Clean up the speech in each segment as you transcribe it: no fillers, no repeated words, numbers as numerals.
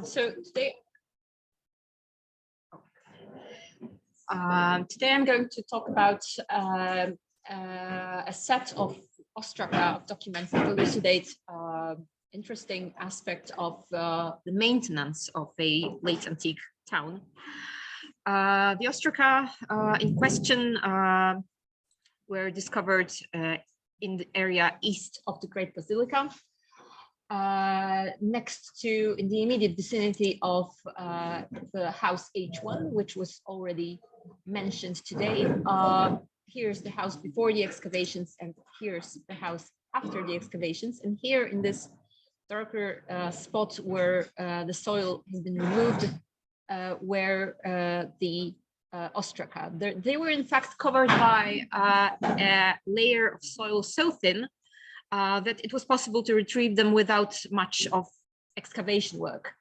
So today I'm going to talk about a set of ostraca documents that elucidate interesting aspect of the maintenance of a late antique town. The ostraca in question were discovered in the area east of the Great Basilica, in the immediate vicinity of the house H1, which was already mentioned today. Here's the house before the excavations, and here's the house after the excavations. And here in this darker spot where the soil has been removed, where the ostraca. They were in fact covered by a layer of soil so thin that it was possible to retrieve them without much of excavation work.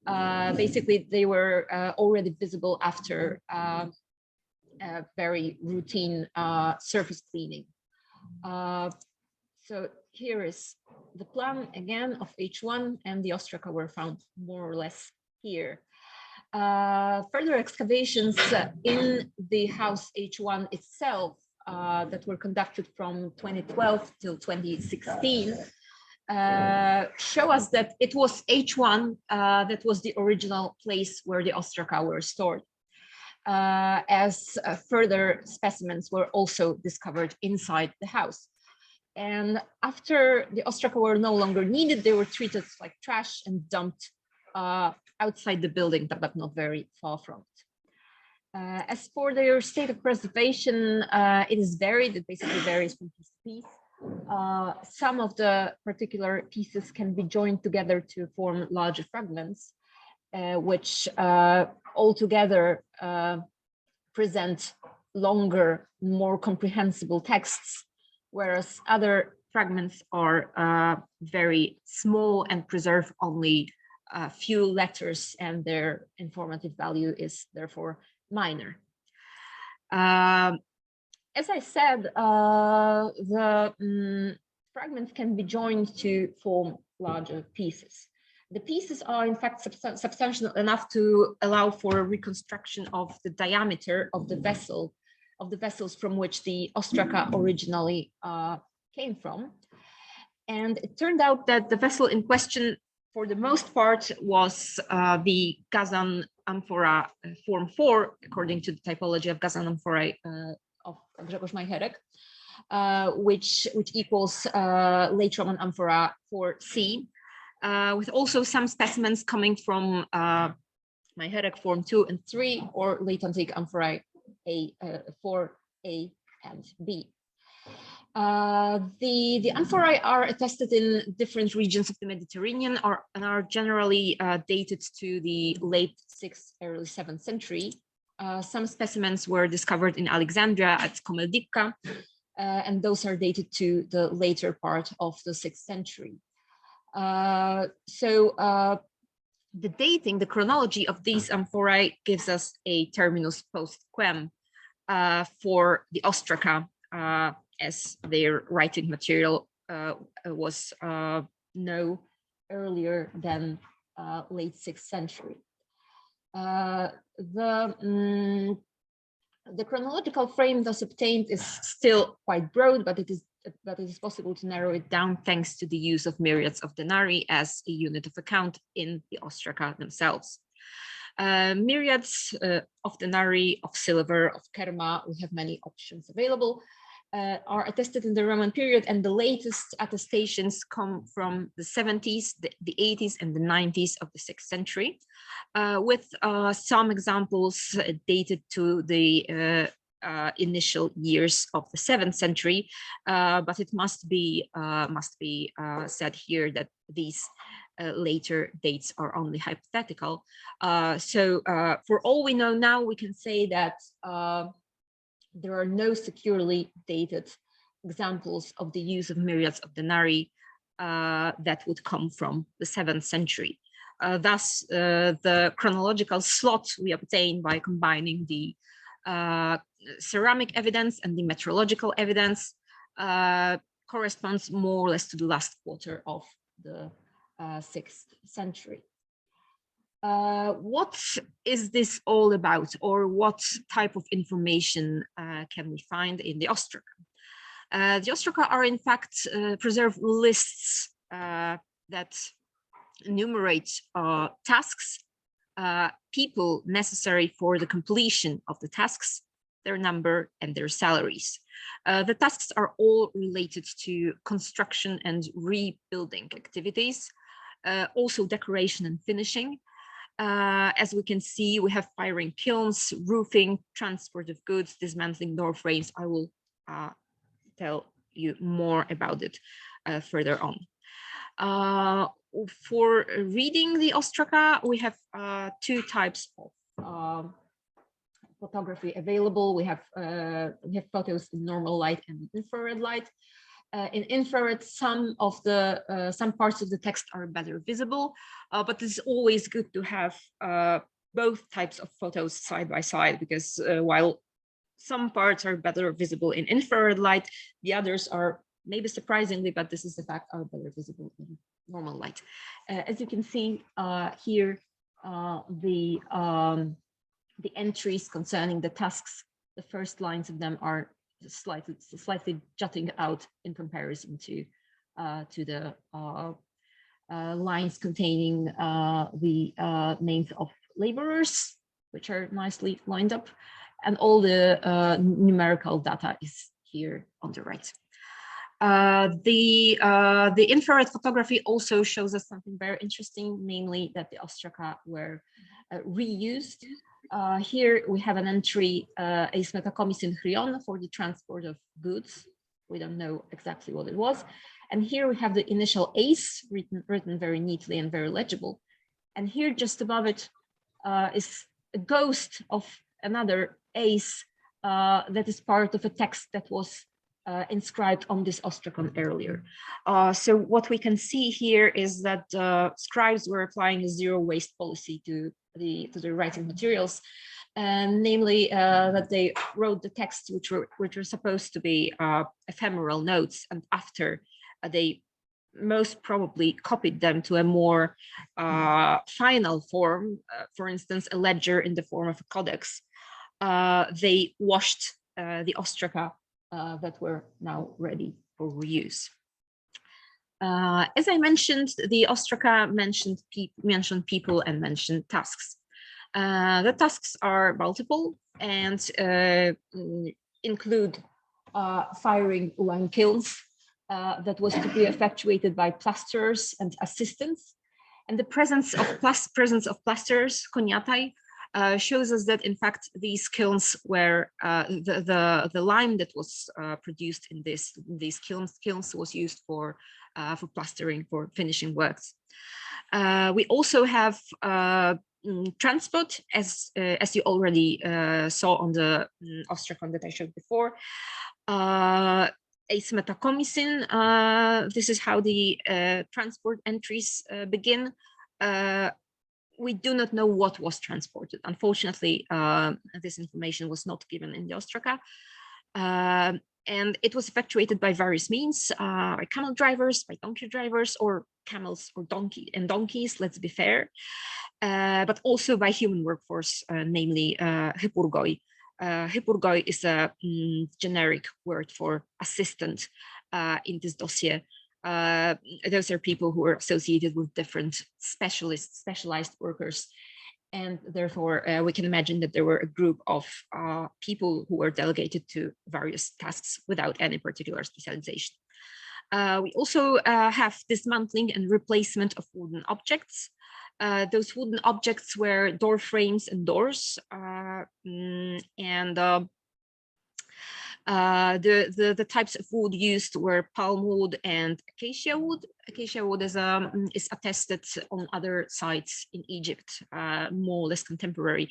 Basically, they were already visible after a very routine surface cleaning. So here is the plan again of H1, and the ostraca were found more or less here. Further excavations in the house H1 itself that were conducted from 2012 till 2016 show us that it was H1 that was the original place where the ostraca were stored, as further specimens were also discovered inside the house. And after the ostraca were no longer needed, they were treated like trash and dumped outside the building, but not very far from it. As for their state of preservation, it is varied. It basically varies from piece to piece. Some of the particular pieces can be joined together to form larger fragments, which altogether present longer, more comprehensible texts, whereas other fragments are very small and preserve only a few letters, and their informative value is therefore minor. As I said, the fragments can be joined to form larger pieces. The pieces are in fact substantial enough to allow for a reconstruction of the diameter of the vessels from which the ostraca originally came from. And it turned out that the vessel in question, for the most part, was the Kazan amphora form 4, according to the typology of Kazan amphorae of Grzegorz Majcherek, which equals late Roman amphora 4C, with also some specimens coming from Majcherek form 2 and 3, or late antique amphorae 4A and B. The amphorae are attested in different regions of the Mediterranean and are generally dated to the late 6th, early 7th century. Some specimens were discovered in Alexandria at Komeldivka, and those are dated to the later part of the 6th century. The dating, the chronology of these amphorae gives us a terminus post quem for the ostraca, as their writing material was no earlier than late 6th century. The chronological frame thus obtained is still quite broad, but it is possible to narrow it down thanks to the use of myriads of denarii as a unit of account in the ostraca themselves. Myriads of denarii, of silver, of kerma, we have many options available, are attested in the Roman period, and the latest attestations come from the 70s, the 80s, and the 90s of the 6th century, with some examples dated to the initial years of the 7th century. But it must be said here that these later dates are only hypothetical. For all we know now, we can say that there are no securely dated examples of the use of myriads of denarii that would come from the 7th century. Thus, the chronological slot we obtain by combining the ceramic evidence and the metrological evidence corresponds more or less to the last quarter of the 6th century. What is this all about, or what type of information can we find in the ostraca? The ostraca are in fact preserved lists that enumerate tasks, people necessary for the completion of the tasks, their number, and their salaries. The tasks are all related to construction and rebuilding activities, also decoration and finishing. As we can see, we have firing kilns, roofing, transport of goods, dismantling door frames. I will tell you more about it further on. For reading the ostraca, we have two types of photography available. We have photos in normal light and infrared light. In infrared, some parts of the text are better visible, but it's always good to have both types of photos side by side, because while some parts are better visible in infrared light, the others are, maybe surprisingly, but this is the fact, are better visible in normal light. As you can see here, the entries concerning the tasks, the first lines of them are slightly jutting out in comparison to the lines containing the names of laborers, which are nicely lined up, and all the numerical data is here on the right. The infrared photography also shows us something very interesting, namely that the ostraca were reused. Here we have an entry, eis metakomisin hrion, for the transport of goods. We don't know exactly what it was. And here we have the initial eis written very neatly and very legible. And here just above it is a ghost of another eis that is part of a text that was inscribed on this ostracon earlier. So what we can see here is that scribes were applying a zero waste policy to the writing materials, and namely that they wrote the texts which were supposed to be ephemeral notes, and after they most probably copied them to a more final form, for instance, a ledger in the form of a codex. They washed the ostraca that were now ready for reuse. As I mentioned, the ostraca mentioned people and mentioned tasks. The tasks are multiple and include firing lime kilns that was to be effectuated by plasterers and assistants. And the presence of plasterers, koniatai, shows us that in fact these kilns were the lime that was produced in these kilns was used for plastering, for finishing works. We also have transport, as you already saw on the ostracon that I showed before. Eis metakomisin, this is how the transport entries begin. We do not know what was transported. Unfortunately, this information was not given in the ostraca. And it was effectuated by various means, by camel drivers, by donkey drivers, or camels or donkeys, let's be fair, but also by human workforce, namely hypurgoi. Hypurgoi is a generic word for assistant in this dossier. Those are people who are associated with different specialized workers. And therefore, we can imagine that there were a group of people who were delegated to various tasks without any particular specialization. We also have dismantling and replacement of wooden objects. Those wooden objects were door frames and doors, the types of wood used were palm wood and acacia wood. Acacia wood is attested on other sites in Egypt, more or less contemporary.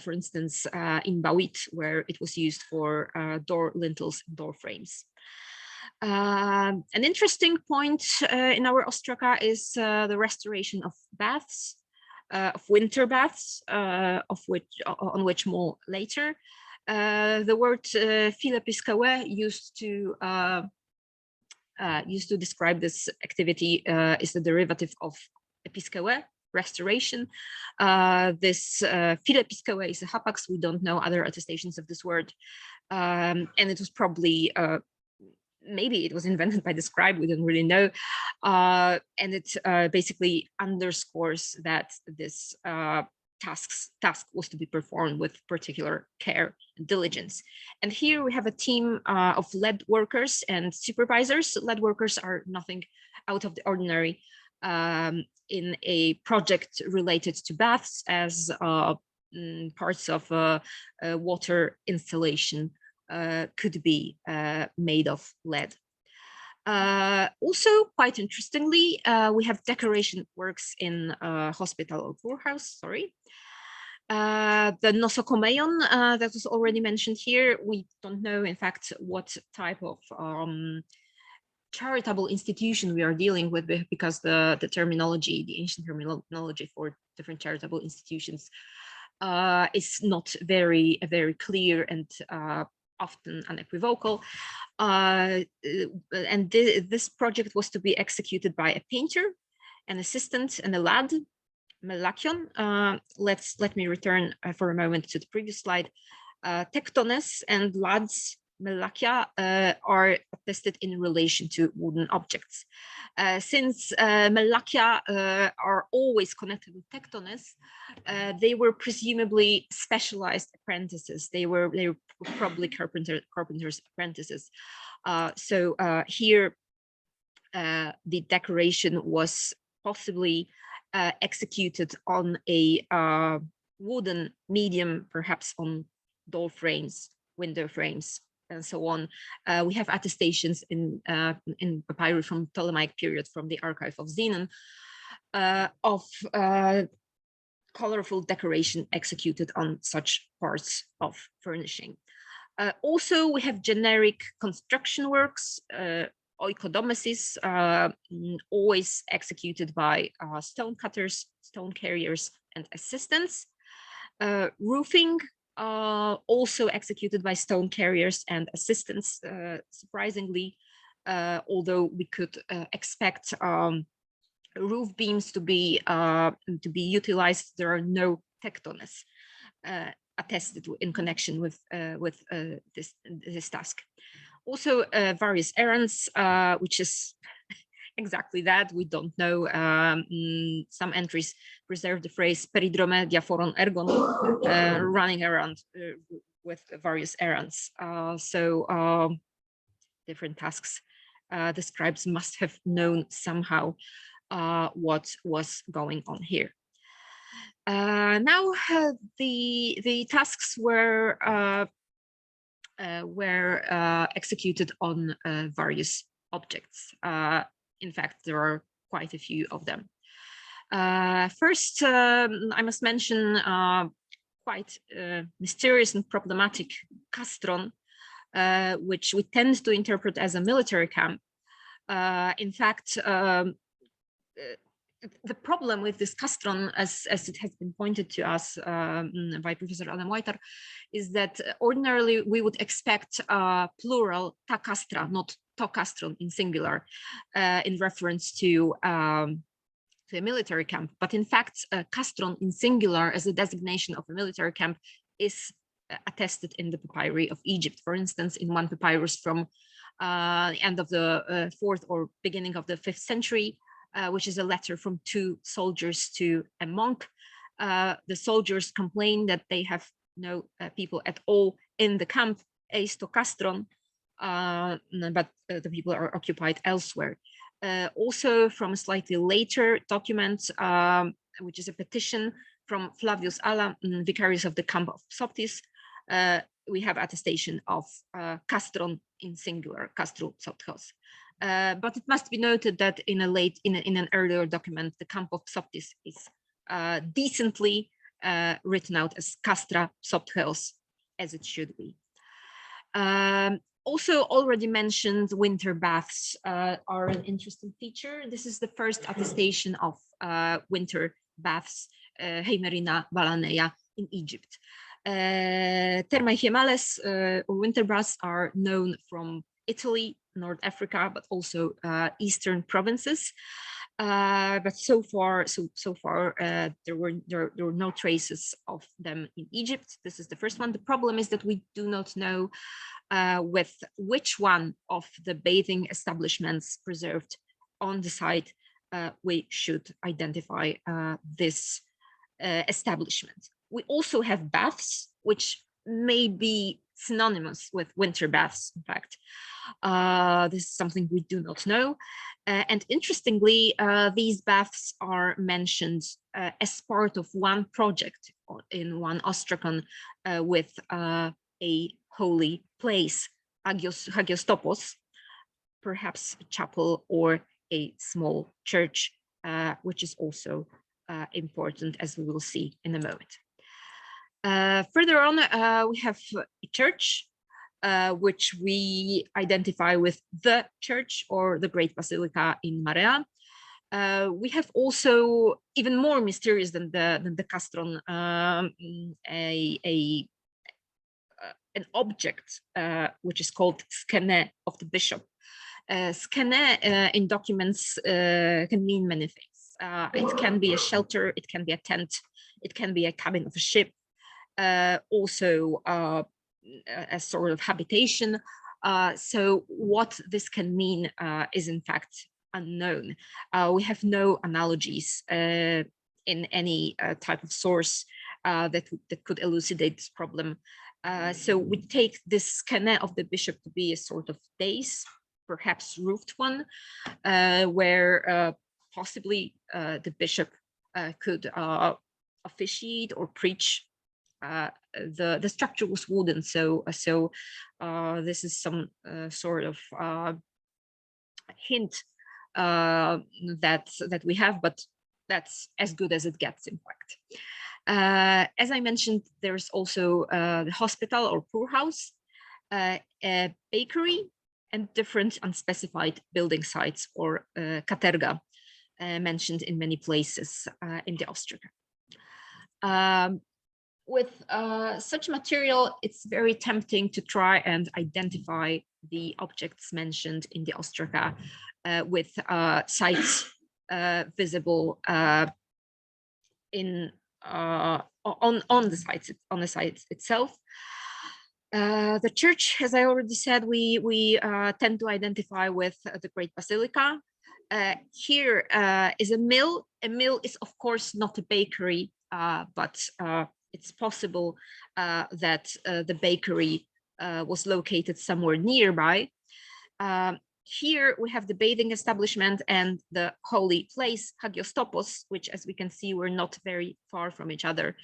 For instance, in Bawit, where it was used for door lintels and door frames. An interesting point in our ostraca is the restoration of baths, of winter baths, on which more later. The word philopiskawe used to describe this activity is the derivative of episkawe, restoration. This Philopiscoe is a hapax. We don't know other attestations of this word. And it was probably, maybe it was invented by the scribe, we don't really know. And it basically underscores that this task was to be performed with particular care and diligence. And here we have a team of lead workers and supervisors. Lead workers are nothing out of the ordinary in a project related to baths as parts of a water installation could be made of lead. Also, quite interestingly, we have decoration works in hospital or poorhouse, sorry. The nosocomion that was already mentioned here, we don't know, in fact, what type of charitable institution we are dealing with, because the terminology, the ancient terminology for different charitable institutions is not very clear and often unequivocal. And this project was to be executed by a painter, an assistant, and a lad, Melakion. Let me return for a moment to the previous slide. Tektones and lads, Melakia, are attested in relation to wooden objects. Since Melakia are always connected with Tektones, they were presumably specialized apprentices. They were probably carpenters' apprentices. So here, the decoration was possibly executed on a wooden medium, perhaps on door frames, window frames, and so on. We have attestations in papyrus from Ptolemaic period, from the archive of Zenon, of colorful decoration executed on such parts of furnishing. Also, we have generic construction works, oikodomesis, always executed by stone cutters, stone carriers, and assistants. Roofing, also executed by stone carriers and assistants, surprisingly, although we could expect roof beams to be utilized, there are no tektones attested in connection with this task. Also, various errands, which is exactly that. We don't know. Some entries preserve the phrase peridrome diaphoron ergon, running around with various errands. So different tasks. The scribes must have known somehow what was going on here. Now the tasks were executed on various objects. In fact, there are quite a few of them. First, I must mention quite mysterious and problematic castron, which we tend to interpret as a military camp. In fact, the problem with this castron, as it has been pointed to us by Professor Adam Whiter, is that ordinarily we would expect plural ta castra, not to castron in singular, in reference to a military camp. But in fact, castron in singular as a designation of a military camp is attested in the papyri of Egypt. For instance, in one papyrus from the end of the 4th or beginning of the 5th century, which is a letter from 2 soldiers to a monk. The soldiers complain that they have no people at all in the camp, eis to castron, but the people are occupied elsewhere. Also from a slightly later document, which is a petition from Flavius Alla, vicarius of the camp of Soptis, we have attestation of castron in singular, castro Soptos. But it must be noted that in an earlier document, the camp of Soptis is decently written out as castra Soptheos, as it should be. Also, already mentioned winter baths are an interesting feature. This is the first attestation of winter baths, Heimerina Balaneia, in Egypt. Thermae Hiemales, or winter baths, are known from Italy, North Africa, but also eastern provinces. But so far there were no traces of them in Egypt. This is the first one. The problem is that we do not know with which one of the bathing establishments preserved on the site we should identify this establishment. We also have baths, which may be synonymous with winter baths, in fact. This is something we do not know. And interestingly, these baths are mentioned as part of one project in one ostrakon with a holy place, Hagiostopos, perhaps a chapel or a small church, which is also important, as we will see in a moment. Further on, we have a church, which we identify with the church or the Great Basilica in Marea. We have also, even more mysterious than the castron, an object which is called skene of the bishop. Skene in documents can mean many things. It can be a shelter, it can be a tent, it can be a cabin of a ship, also a sort of habitation. So what this can mean is in fact unknown. We have no analogies in any type of source that could elucidate this problem. So we take this skene of the bishop to be a sort of dais, perhaps roofed one, where possibly the bishop could officiate or preach. The structure was wooden, so this is some sort of hint that we have, but that's as good as it gets, in fact. As I mentioned, there's also the hospital or poorhouse, a bakery, and different unspecified building sites or katerga mentioned in many places in the ostraka. With such material, it's very tempting to try and identify the objects mentioned in the ostraka with sites visible in on the site itself. The church, as I already said, we tend to identify with the Great Basilica. Here is a mill. A mill is, of course, not a bakery, but it's possible that the bakery was located somewhere nearby. Here we have the bathing establishment and the holy place, Hagiostopos, which, as we can see, were not very far from each other.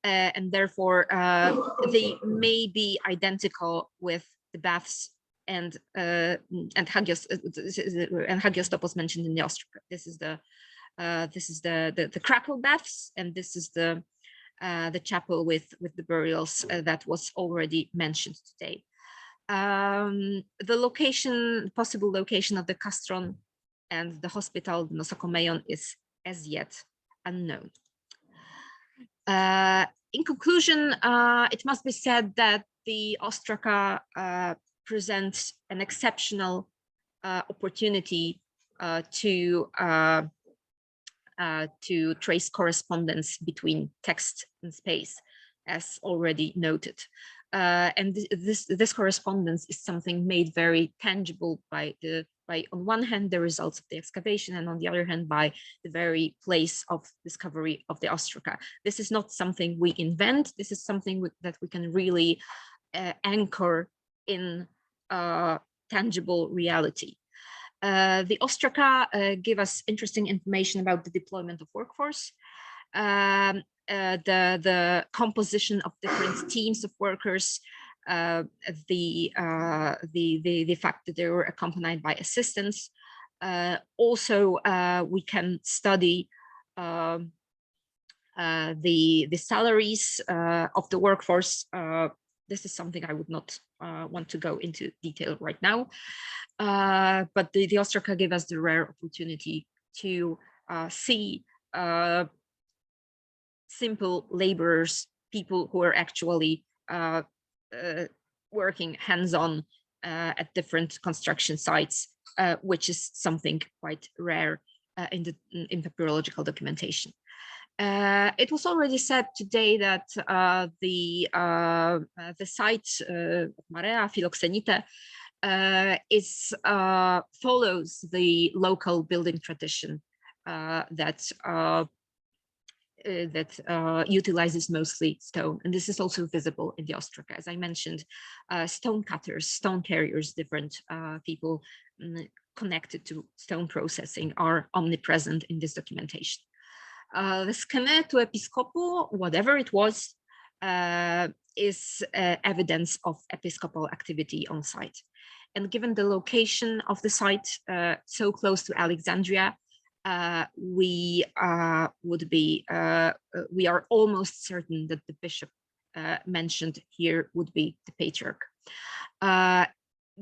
And therefore, they may be identical with the baths and Hagiostopos mentioned in the ostraka. This is the crackle baths, and this is the chapel with the burials that was already mentioned today. The possible location of the castron and the hospital, the nosokomeion, is as yet unknown. In conclusion, it must be said that the ostraka presents an exceptional opportunity to trace correspondence between text and space, as already noted. And this correspondence is something made very tangible by on one hand the results of the excavation, and on the other hand by the very place of discovery of the ostraka. This is not something we invent. This is something that we can really anchor in tangible reality. The ostraka give us interesting information about the deployment of workforce, the composition of different teams of workers, the fact that they were accompanied by assistants. Also, we can study the salaries of the workforce. This is something I would not want to go into detail right now, but the ostraka gave us the rare opportunity to see simple laborers, people who are actually working hands-on at different construction sites, which is something quite rare in papyrological documentation. It was already said today that the site Marea, Philoxenite, follows the local building tradition that utilizes mostly stone, and this is also visible in the ostraca. As I mentioned, stone cutters, stone carriers, different people connected to stone processing are omnipresent in this documentation. The scheme to episcopo, whatever it was, is evidence of episcopal activity on site. And given the location of the site so close to Alexandria, we are almost certain that the bishop mentioned here would be the patriarch.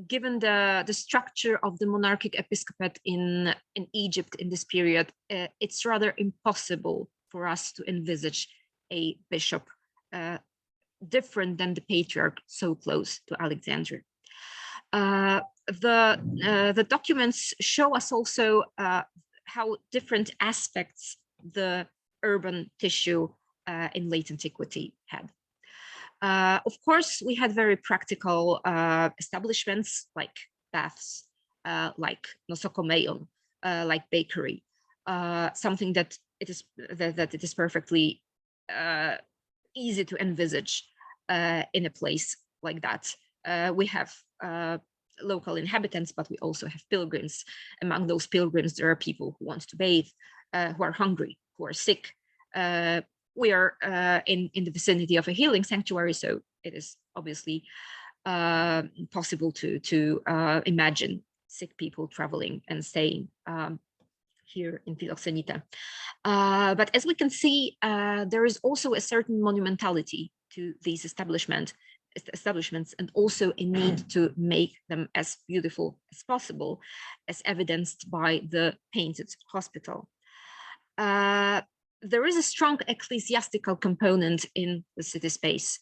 Given the structure of the monarchic episcopate in Egypt in this period, it's rather impossible for us to envisage a bishop different than the patriarch so close to Alexandria. The documents show us also how different aspects the urban tissue in late antiquity had. Of course, we had very practical establishments like baths, like nosokomeion, like bakery, something that it is perfectly easy to envisage in a place like that. We have local inhabitants, but we also have pilgrims. Among those pilgrims, there are people who want to bathe, who are hungry, who are sick. We are in the vicinity of a healing sanctuary, so it is obviously possible to imagine sick people traveling and staying here in Philoxenite. But as we can see, there is also a certain monumentality to these establishments, and also a need to make them as beautiful as possible, as evidenced by the painted hospital. There is a strong ecclesiastical component in the city space.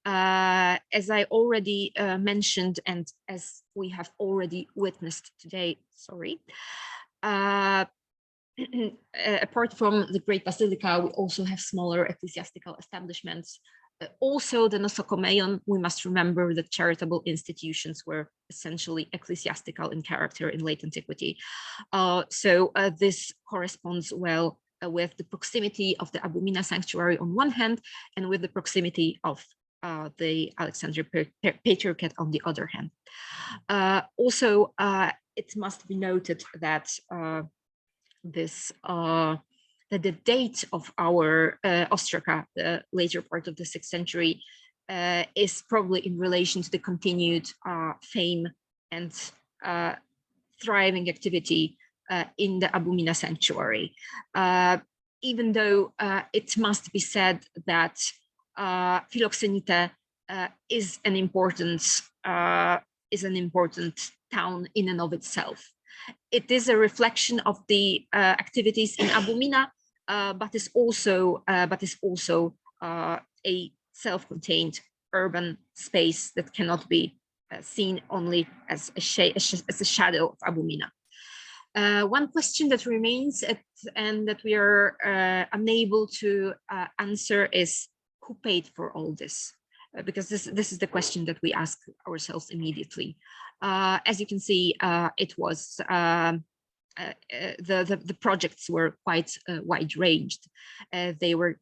As I already mentioned, and as we have already witnessed today, apart from the Great Basilica, we also have smaller ecclesiastical establishments. Also, the nosokomeion, we must remember that charitable institutions were essentially ecclesiastical in character in late antiquity. So this corresponds well with the proximity of the Abomina sanctuary on one hand, and with the proximity of the Alexandrian Patriarchate on the other hand. Also, it must be noted that that the date of our ostraca, the later part of the 6th century, is probably in relation to the continued fame and thriving activity in the Abomina sanctuary. Even though it must be said that Philoxenite is an important town in and of itself. It is a reflection of the activities in Abomina, but is also a self-contained urban space that cannot be seen only as a shadow of Abomina. One question that remains and that we are unable to answer is who paid for all this? Because this is the question that we ask ourselves immediately. As you can see, it was the projects were quite wide-ranged. They were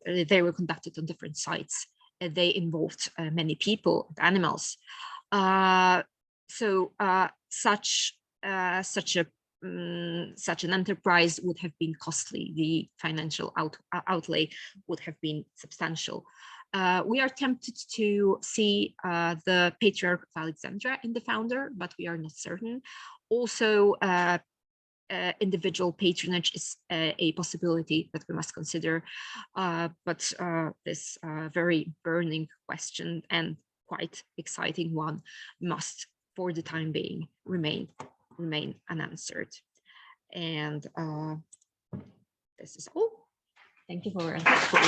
conducted on different sites. They involved many people and animals. So such an enterprise would have been costly. The financial outlay would have been substantial. We are tempted to see the Patriarch of Alexandria in the founder, but we are not certain. Also, individual patronage is a possibility that we must consider, but this very burning question and quite exciting one must, for the time being, remain unanswered. And this is all. Thank you for your attention.